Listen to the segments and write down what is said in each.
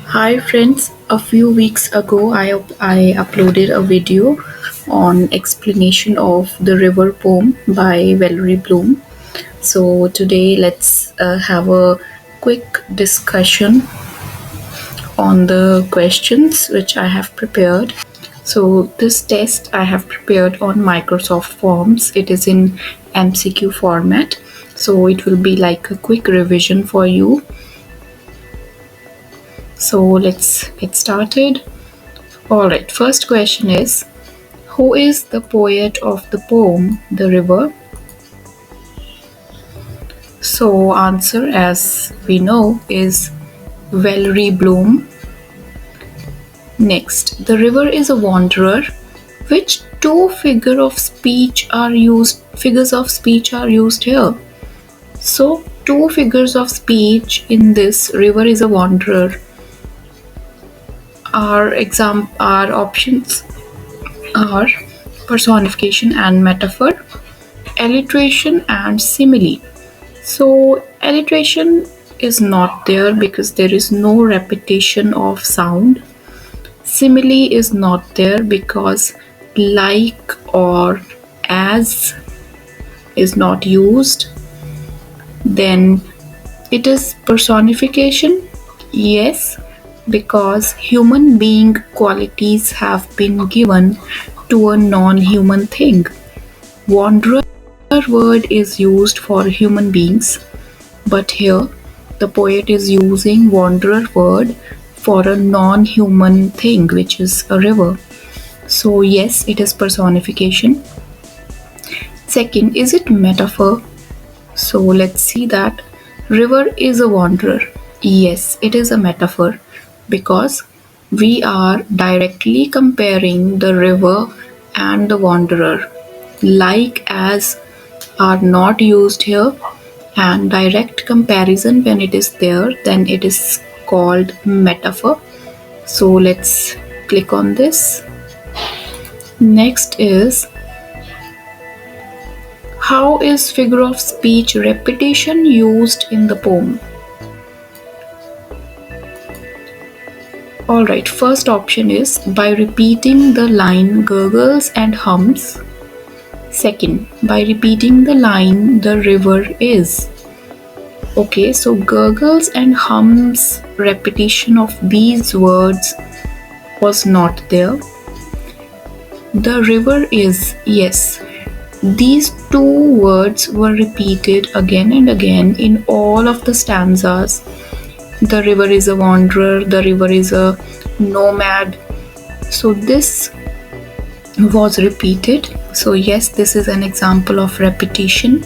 Hi friends, a few weeks ago I uploaded a video on explanation of the river poem by Valerie Bloom. So today let's have a quick discussion on the questions which I have prepared. So this test I have prepared on Microsoft Forms. It is in MCQ format. So it will be like a quick revision for you. So let's get started. Alright, first question is, who is the poet of the poem The River? So answer, as we know, is Valerie Bloom. Next, the river is a wanderer. Which two figures of speech are used here? So two figures of speech in this river is a wanderer. Our options are personification and metaphor, alliteration and simile. So alliteration is not there because there is no repetition of sound. Simile is not there because like or as is not used. Then it is personification. Yes, because human being qualities have been given to a non-human thing. Wanderer word is used for human beings, but here the poet is using wanderer word for a non-human thing, which is a river. So yes, it is personification. Second, is it metaphor? So let's see that. River is a wanderer. Yes, it is a metaphor because we are directly comparing the river and the wanderer. Like as are not used here, and direct comparison when it is there, then it is called metaphor. So let's click on this. Next is, how is figure of speech repetition used in the poem? Alright, first option is by repeating the line gurgles and hums. Second, by repeating the line the river is. Okay, so gurgles and hums repetition of these words was not there. The river is, yes. These two words were repeated again and again in all of the stanzas. The river is a wanderer, the river is a nomad. So this was repeated. So yes, this is an example of repetition.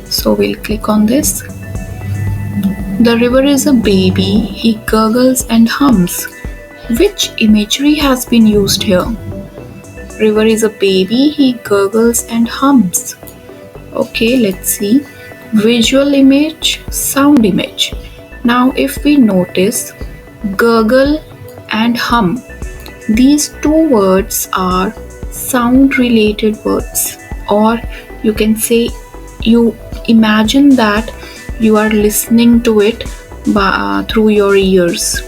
So we'll click on this. The river is a baby, he gurgles and hums. Which imagery has been used here? River is a baby, he gurgles and hums. Okay, let's see. Visual image, sound image. Now if we notice gurgle and hum, these two words are sound related words, or you can say you imagine that you are listening to it through your ears.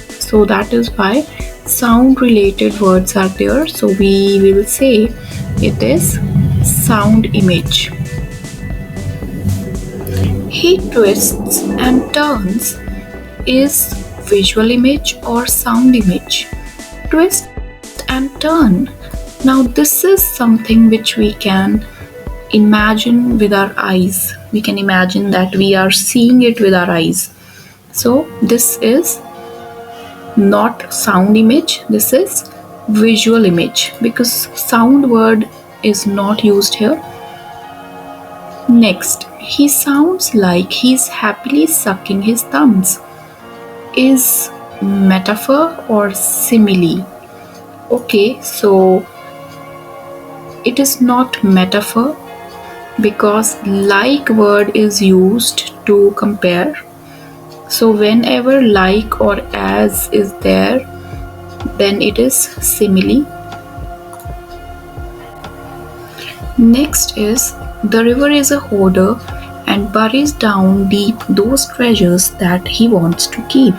So that is why sound related words are there. So we will say it is sound image. He twists and turns is visual image or sound image. Twist and turn. Now this is something which we can imagine with our eyes. We can imagine that we are seeing it with our eyes. So this is not sound image, this is visual image because sound word is not used here. Next, he sounds like he's happily sucking his thumbs. Is metaphor or simile? Okay, so it is not metaphor because like word is used to compare. So whenever like or as is there, then it is simile. Next is, the river is a hoarder and buries down deep those treasures that he wants to keep.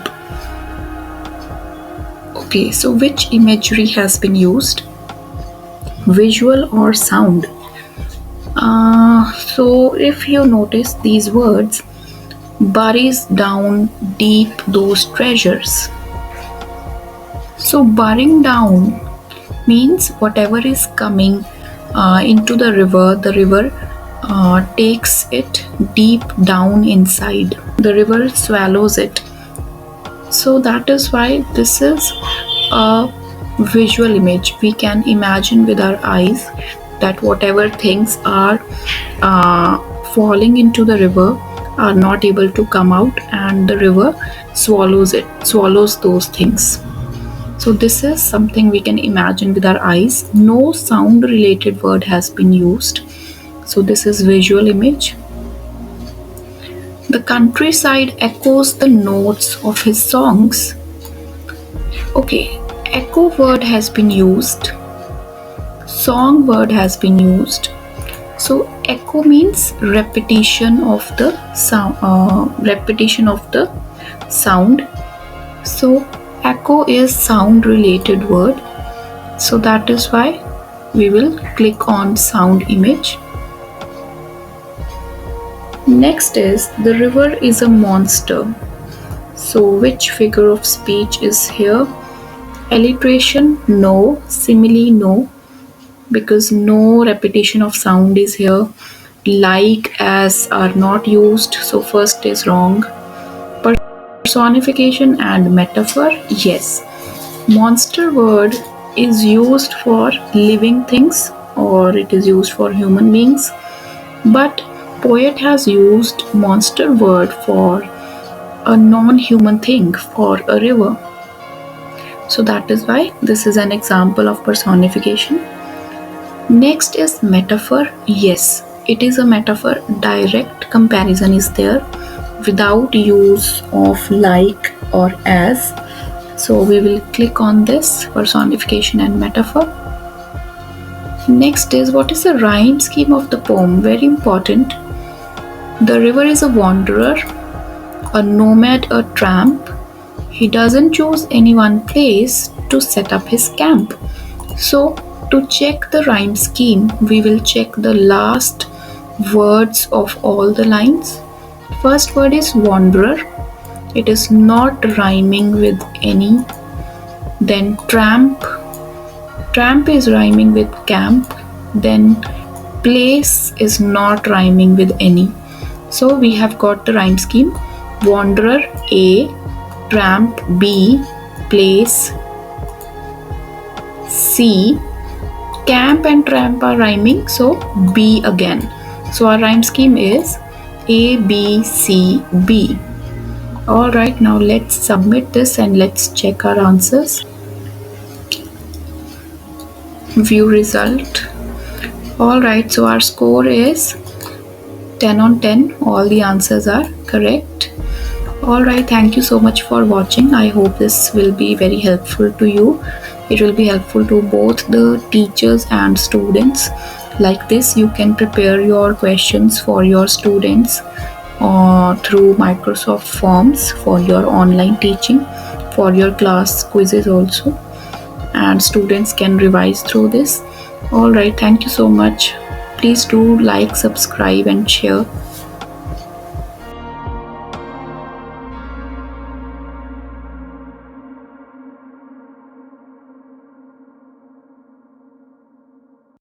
Okay, so which imagery has been used? Visual or sound? So if you notice these words, buries down deep those treasures. So burying down means whatever is coming into the river takes it deep down inside. The river swallows it. So that is why this is a visual image. We can imagine with our eyes that whatever things are falling into the river are not able to come out, and the river swallows those things. So this is something we can imagine with our eyes. No sound related word has been used. So this is visual image. The countryside echoes the notes of his songs. Okay, echo word has been used. Song word has been used. So echo means repetition of the sound. So echo is sound related word. So that is why we will click on sound image. Next is the river is a monster. So which figure of speech is here? Alliteration, no. Simile, no, because no repetition of sound is here. Like, as are not used, so first is wrong. Personification and metaphor, yes. Monster word is used for living things, or it is used for human beings, but poet has used monster word for a non-human thing, for a river. So that is why this is an example of personification. Next is metaphor. Yes, it is a metaphor. Direct comparison is there without use of like or as. So we will click on this personification and metaphor. Next is, what is the rhyme scheme of the poem? Very important. The river is a wanderer, a nomad, a tramp. He doesn't choose any one place to set up his camp. So to check the rhyme scheme, we will check the last words of all the lines. First word is wanderer. It is not rhyming with any. Then tramp. Tramp is rhyming with camp. Then place is not rhyming with any. So we have got the rhyme scheme. Wanderer A, tramp B, place C. Camp and tramp are rhyming, so B again. So our rhyme scheme is A, B, C, B. Alright, now let's submit this and let's check our answers. View result. Alright, so our score is 10 on 10. All the answers are correct. Alright, thank you so much for watching. I hope this will be very helpful to you. It will be helpful to both the teachers and students. Like this, you can prepare your questions for your students through Microsoft Forms for your online teaching, for your class quizzes also, and students can revise through this. Alright, thank you so much. Please do like, subscribe and share.